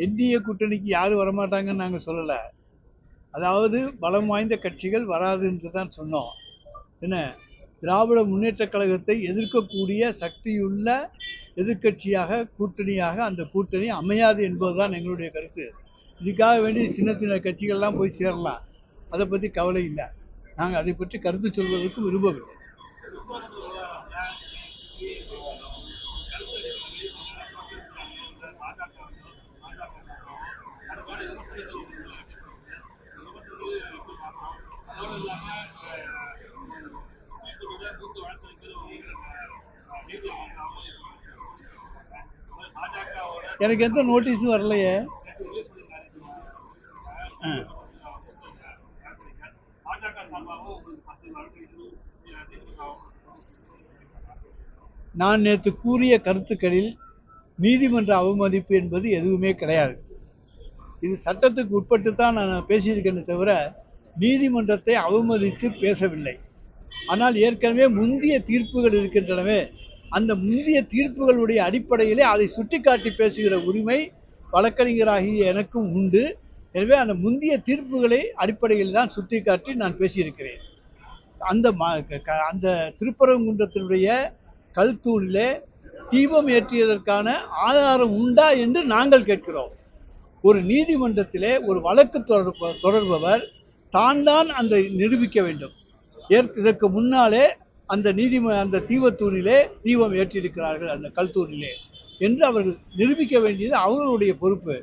NDA கூட்டணிக்கு யாரும் வரமாட்டாங்கன்னு நாங்கள் சொல்லலை. அதாவது பலம் வாய்ந்த கட்சிகள் வராது என்று தான் சொன்னோம். என்ன, திராவிட முன்னேற்ற கழகத்தை எதிர்க்கக்கூடிய சக்தியுள்ள எதிர்க்கட்சியாக கூட்டணியாக அந்த கூட்டணி அமையாது என்பதுதான் எங்களுடைய கருத்து. இதுக்காக வேண்டி சின்ன சின்ன கட்சிகள்லாம் போய் சேரலாம், அதை பற்றி கவலை இல்லை. நாங்கள் அதை பற்றி கருத்து சொல்வதற்கு விரும்பவில்லை. எனக்கு எந்த நோட்டீஸும் வரலையே. நான் நேற்று கூறிய கருத்துக்களில் நீதிமன்ற அவமதிப்பு என்பது எதுவுமே கிடையாது. இது சட்டத்துக்கு உட்பட்டு தான் நான் பேசியிருக்கேன்னு தவிர நீதிமன்றத்தை அவமதித்து பேசவில்லை. ஆனால் ஏற்கனவே முந்திய தீர்ப்புகள் இருக்கின்றனவே, அந்த முந்திய தீர்ப்புகளுடைய அடிப்படையிலே அதை சுட்டிக்காட்டி பேசுகிற உரிமை வழக்கறிஞராகிய எனக்கும் உண்டு. எனவே அந்த முந்திய தீர்ப்புகளை அடிப்படையில் தான் சுட்டிக்காட்டி நான் பேசியிருக்கிறேன். அந்த திருப்பரங்குன்றத்தினுடைய கல்தூணிலே தீபம் ஏற்றியதற்கான ஆதாரம் உண்டா என்று நாங்கள் கேட்கிறோம். ஒரு நீதிமன்றத்திலே ஒரு வழக்கு தொடர்பவர் தான் அந்த நிரூபிக்க வேண்டும். இதற்கு முன்னாலே அந்த தீபத்தூணிலே தீபம் ஏற்றிருக்கிறார்கள், அந்த கல்தூணிலே என்று அவர்கள் நிரூபிக்க வேண்டியது அவர்களுடைய பொறுப்பு.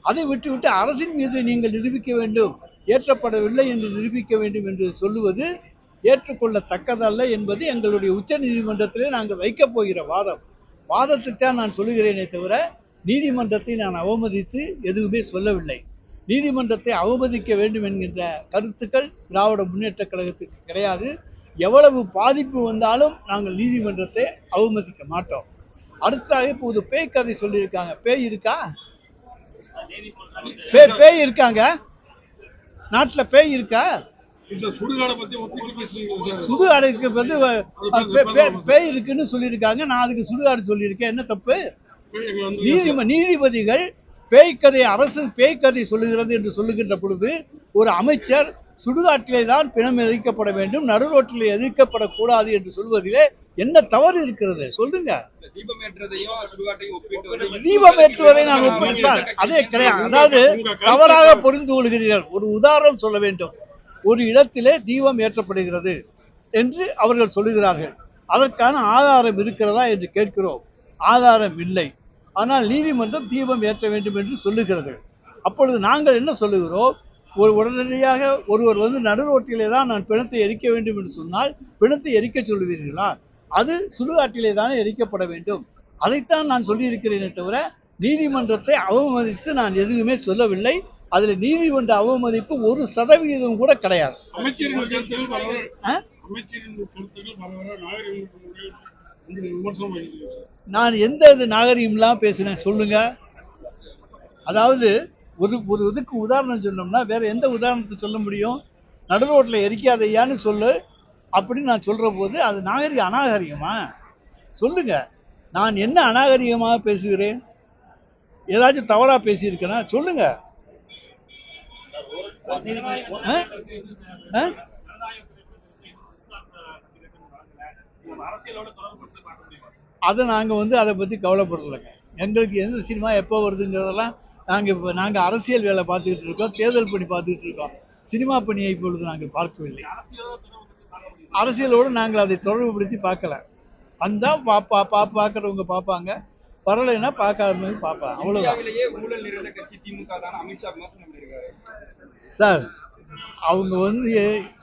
அதை விட்டுவிட்டு அரசின் மீது நீங்கள் நிரூபிக்க வேண்டும், ஏற்றப்படவில்லை என்று நிரூபிக்க வேண்டும் என்று சொல்லுவது ஏற்றுக்கொள்ளத்தக்கதல்ல என்பது எங்களுடைய உச்ச நீதிமன்றத்திலே நாங்கள் வைக்கப் போகிற வாதத்தைத்தான் நான் சொல்லுகிறேனே தவிர நீதிமன்றத்தை நான் அவமதித்து எதுவுமே சொல்லவில்லை. நீதிமன்றத்தை அவமதிக்க வேண்டும் என்கின்ற கருத்துக்கள் திராவிட முன்னேற்ற கழகத்துக்கு கிடையாது. எவ்வளவு பாதிப்பு வந்தாலும் நாங்கள் நீதிமன்றத்தை அவமதிக்க மாட்டோம். அடுத்தாக இப்போது பேய் கதை சொல்லியிருக்காங்க. பேய் இருக்கா? பேய் இருக்காங்க நாட்டில்? பேய் இருக்கா? சுடுகாடுக்கு வந்து பேய் இருக்குன்னு சொல்லியிருக்காங்க. நான் அதுக்கு சுடுகாடு சொல்லியிருக்கேன், என்ன தப்பு? நீதிபதிகள் அரசு பேய்க்கதை சொல்லுகிறது என்று சொல்லுகின்ற பொழுது ஒரு அமைச்சர் சுடுகாட்டிலே தான் பிணம் எதிர்க்கப்பட வேண்டும், நடுரோட்டிலே எதிர்க்கப்படக்கூடாது என்று சொல்வதிலே என்ன தவறு இருக்கிறது சொல்லுங்க. தீபம் ஏற்றுவதை நான் ஒப்புக்கொண்டால் அதே கிடையாது. அதாவது தவறாக புரிந்து கொள்கிறீர்கள். ஒரு உதாரணம் சொல்ல வேண்டும். ஒரு இடத்திலே தீபம் ஏற்றப்படுகிறது என்று அவர்கள் சொல்லுகிறார்கள். அதற்கான ஆதாரம் இருக்கிறதா என்று கேட்கிறோம். ஆதாரம் இல்லை. ஆனால் நீதிமன்றம் தீபம் ஏற்ற வேண்டும் என்று சொல்லுகிறது. அப்பொழுது நாங்கள் என்ன சொல்லுகிறோம்? உடனடியாக ஒருவர் வந்து நடுரோட்டிலே தான் நான் பிணத்தை எரிக்க வேண்டும் என்று சொன்னால் பிணத்தை எரிக்க சொல்லுவீர்களா? அது சுடுகாட்டிலே தானே எரிக்கப்பட வேண்டும். அதைத்தான் நான் சொல்லியிருக்கிறேனே தவிர நீதிமன்றத்தை அவமதித்து நான் எதுவுமே சொல்லவில்லை. அதில் நீதிமன்ற அவமதிப்பு 1% கூட கிடையாது. நான் எந்த நாகரிகம்லாம் பேசினேன் சொல்லுங்க. அதாவது ஒரு இதுக்கு உதாரணம் சொன்னோம்னா வேற எந்த உதாரணத்தை சொல்ல முடியும்? நடுரோட்டில் எரிக்காதையான்னு சொல்லு அப்படின்னு நான் சொல்ற போது அது அநாகரிகமா? சொல்லுங்க. நான் என்ன அநாகரிகமாக பேசுகிறேன்? ஏதாச்சும் தவறா பேசியிருக்கேனா சொல்லுங்க. அதை நாங்கள் அதை பற்றி கவலைப்படலைங்க. எங்களுக்கு எந்த சினிமா எப்போ வருதுங்கிறதெல்லாம் நாங்கள் அரசியல் வேலை பார்த்துக்கிட்டு இருக்கோம், தேர்தல் பணி பார்த்துக்கிட்டு இருக்கோம். சினிமா பணியை இப்பொழுது நாங்கள் பார்க்கவில்லை. அரசியலோடு நாங்கள் அதை தொடர்புபடுத்தி பார்க்கல. அந்த பார்க்குறவங்க பார்ப்பாங்க, வரலைன்னா பார்க்காதவங்க பார்ப்பாங்க, அவ்வளோதான். சார், அவங்க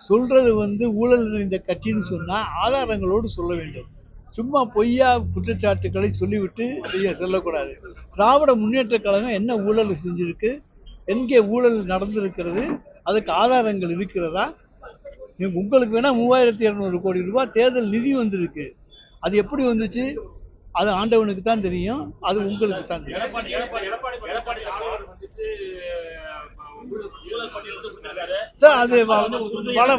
சொல்றது ஊழல் நிறைந்த கட்சின்னு சொன்னா ஆதாரங்களோடு சொல்ல வேண்டும். சும்மா பொய்யா குற்றச்சாட்டுக்களை சொல்லிவிட்டு சொல்லக்கூடாது. திராவிட முன்னேற்ற கழகம் என்ன ஊழல் செஞ்சிருக்கு, எங்கே ஊழல் நடந்திருக்கிறது, அதுக்கு ஆதாரங்கள் இருக்கிறதா? உங்களுக்கு வேணா 3200 கோடி ரூபாய் தேர்தல் நிதி வந்திருக்கு. அது எப்படி வந்துச்சு? அது ஆண்டவனுக்கு தான் தெரியும், அது உங்களுக்கு தான் தெரியும். சார், அது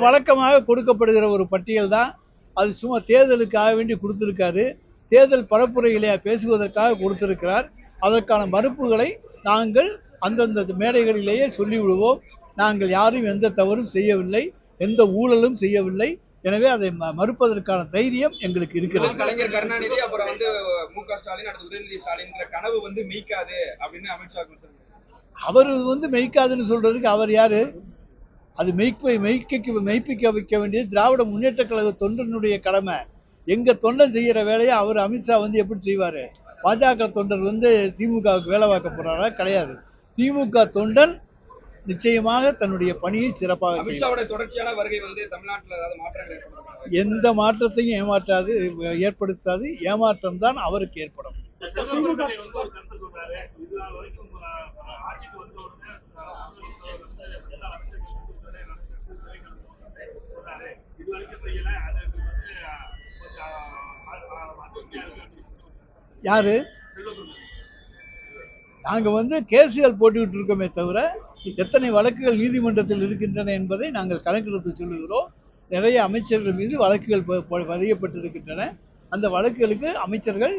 வழக்கமாக கொடுக்கப்படுகிற ஒரு பட்டியல் தான். அது சும்மா தேர்தலுக்காக வேண்டி கொடுத்திருக்காரு. தேர்தல் பரப்புரையிலே பேசுவதற்காக கொடுத்திருக்கிறார். அதற்கான மறுப்புகளை நாங்கள் அந்தந்த மேடைகளிலேயே சொல்லிவிடுவோம். நாங்கள் யாரும் எந்த தவறும் செய்யவில்லை, எந்த ஊழலும் செய்யவில்லை. எனவே அதை மறுப்பதற்கான தைரியம் எங்களுக்கு இருக்கிறது. கலைஞர் கருணாநிதி அப்புறம் மு.க. ஸ்டாலின் அடுத்து உதயநிதி ஸ்டாலின் கனவு மெய்க்காது அப்படின்னு அமித்ஷா அவர் மெய்க்காதுன்னு சொல்றதுக்கு அவர் யாரு? அது மெய்ப்பிக்க வைக்க வேண்டியது திராவிட முன்னேற்ற கழக தொண்டனுடைய கடமை. எங்க தொண்டன் செய்யற வேலையை அவர் அமித்ஷா எப்படி செய்வாரு? பாஜக தொண்டர் திமுகவுக்கு வேலை பார்க்க போறாரா? கிடையாது. திமுக தொண்டன் நிச்சயமாக தன்னுடைய பணியை சிறப்பாக தொடர்ச்சியான வருகை தமிழ்நாட்டில் எந்த மாற்றத்தையும் ஏற்படுத்தாது. ஏமாற்றம் தான் அவருக்கு ஏற்படும். யாரு? நாங்க கேசுகள் போட்டுக்கிட்டு இருக்கோமே தவிர எத்தனை வழக்குகள் நீதிமன்றத்தில் இருக்கின்றன என்பதை நாங்கள் கணக்கெடுத்து சொல்லுகிறோம். நிறைய அமைச்சர்கள் மீது வழக்குகள் பதியப்பட்டிருக்கின்றன. அந்த வழக்குகளுக்கு அமைச்சர்கள்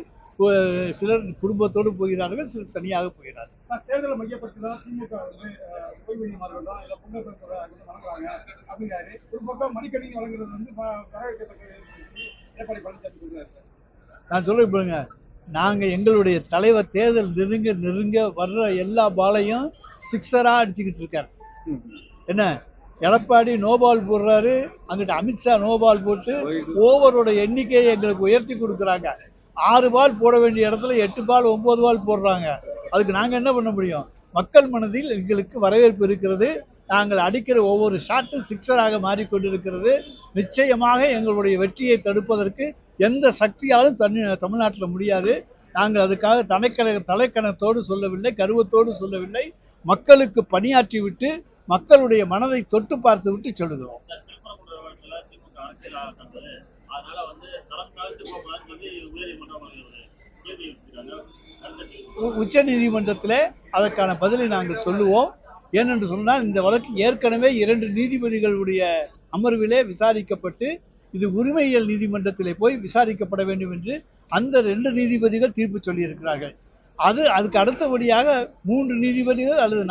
சிலர் குடும்பத்தோடு போகிறார்கள், சிலர் தனியாக போகிறார்கள். தேர்தலை மையப்படுத்திதான் திமுக ஓய்வூதியம் அப்படிங்கிறாரு. ஒரு பக்கம் மடிக்கணினி வழங்குறது எடப்பாடி பழனிசாமி சொல்றாரு. நான் சொல்றேன் பாருங்க, நாங்க எங்களுடைய தலைவர் தேர்தல் நெருங்க வர்ற எல்லா பாலையும் சிக்ஸரா அடிச்சுக்கிட்டு இருக்காரு. என்ன எடப்பாடி நோபால் போடுறாரு, அங்கிட்ட அமித்ஷா நோபால் போட்டு ஓவரோட எண்ணிக்கையை எங்களுக்கு உயர்த்தி கொடுக்குறாங்க. 6 பால் போட வேண்டிய இடத்துல 8 பால் 9 பால் போடுறாங்க. அதுக்கு நாங்க என்ன பண்ண முடியும்? மக்கள் மனதில் எங்களுக்கு வரவேற்பு இருக்கிறது. நாங்கள் அடிக்கிற ஒவ்வொரு ஷாட்டும் சிக்ஸராக மாறிக்கொண்டிருக்கிறது. நிச்சயமாக எங்களுடைய வெற்றியை தடுப்பதற்கு எந்த சக்தியாலும் தமிழ்நாட்டில் முடியாது. நாங்கள் அதுக்காக தலைக்கணத்தோடு சொல்லவில்லை, கருவத்தோடு சொல்லவில்லை. மக்களுக்கு பணியாற்றி விட்டு மக்களுடைய மனதை தொட்டு பார்த்து விட்டு சொல்லுகிறோம். உச்ச நீதிமன்றத்தில் அதற்கான பதிலை நாங்கள் சொல்லுவோம். ஏனென்று சொன்னால் இந்த வழக்கு ஏற்கனவே 2 நீதிபதிகளுடைய அமர்விலே விசாரிக்கப்பட்டு இது உரிமையியல் நீதிமன்றத்திலே போய் விசாரிக்கப்பட வேண்டும் என்று அந்த 2 நீதிபதிகள் தீர்ப்பு சொல்லியிருக்கிறார்கள். அதுக்கு அடுத்தபடியாக 3 நீதிபதிகள் அல்லது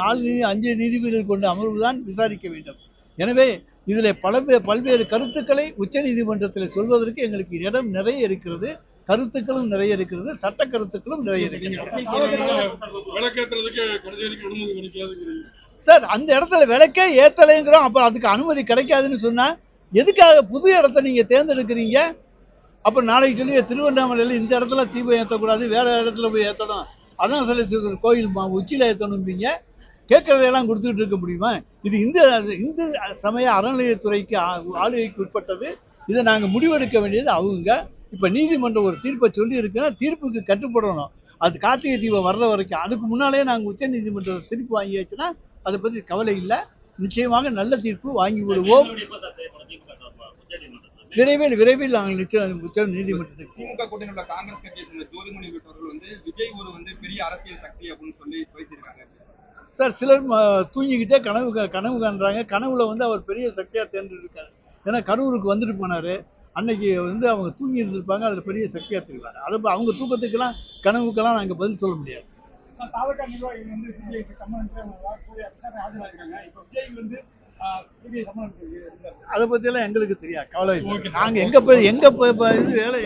5 நீதிபதிகள் கொண்ட அமர்வுதான் விசாரிக்க வேண்டும். எனவே இதில் பல்வேறு கருத்துக்களை உச்ச நீதிமன்றத்தில் சொல்வதற்கு எங்களுக்கு இடம் நிறைய இருக்கிறது, கருத்துக்களும் நிறைய இருக்கிறது, சட்ட கருத்துக்களும் நிறைய இருக்கிறது. சார், அந்த இடத்துல விளக்கே ஏத்தலைங்கிறோம், அப்புறம் அதுக்கு அனுமதி கிடைக்காதுன்னு சொன்னா எதுக்காக புது இடத்த நீங்க தேர்ந்தெடுக்கிறீங்க? அப்புறம் நாளைக்கு சொல்லி திருவண்ணாமலையில் இந்த இடத்துல தீபம் ஏற்றக்கூடாது, வேற இடத்துல போய் ஏற்றணும், அதான் சொல்லி கோயில் உச்சியில் ஏற்றணும்பீங்க. கேட்கறதையெல்லாம் கொடுத்துக்கிட்டு இருக்க முடியுமா? இது இந்து சமய அறநிலையத்துறைக்கு ஆளுகைக்கு உட்பட்டது. இதை நாங்கள் முடிவெடுக்க வேண்டியது அவங்க. இப்போ நீதிமன்றம் ஒரு தீர்ப்பை சொல்லி இருக்குன்னா தீர்ப்புக்கு கட்டுப்படணும். அது கார்த்திகை தீபம் வர்ற வரைக்கும். அதுக்கு முன்னாலே நாங்கள் உச்ச நீதிமன்றத்தை திருப்பி வாங்கியாச்சுன்னா அதை பற்றி கவலை இல்லை. நிச்சயமாக நல்ல தீர்ப்பு வாங்கி விடுவோம். விரைவில் நாங்கள் நிச்சயம் உச்ச நீதிமன்றத்துக்கு. திமுக கூட்டணியில் உள்ள காங்கிரஸ் கட்சியை சேர்ந்த ஜோதிமணி உள்ளிட்டவர்கள் விஜய் ஒரு பெரிய அரசியல் சக்தி அப்படின்னு சொல்லி பேசியிருக்காங்க. சார், சிலர் தூங்கிக்கிட்டே கனவு காண்றாங்க. கனவுல அவர் பெரிய சக்தியா தேர்ந்தெடுக்காரு. ஏன்னா கரூருக்கு வந்துட்டு போனாரு. அன்னைக்கு அவங்க தூங்கி இருந்திருப்பாங்க, அதுல பெரிய சக்தியா தெரிவாரு. அது அவங்க தூக்கத்துக்கெல்லாம் கனவுக்கெல்லாம் நாங்க பதில் சொல்ல முடியாது. அதை பத்தி எல்லாம் எங்களுக்கு தெரியாது, கவலை இல்லை. நாங்க எங்க போய் வேலை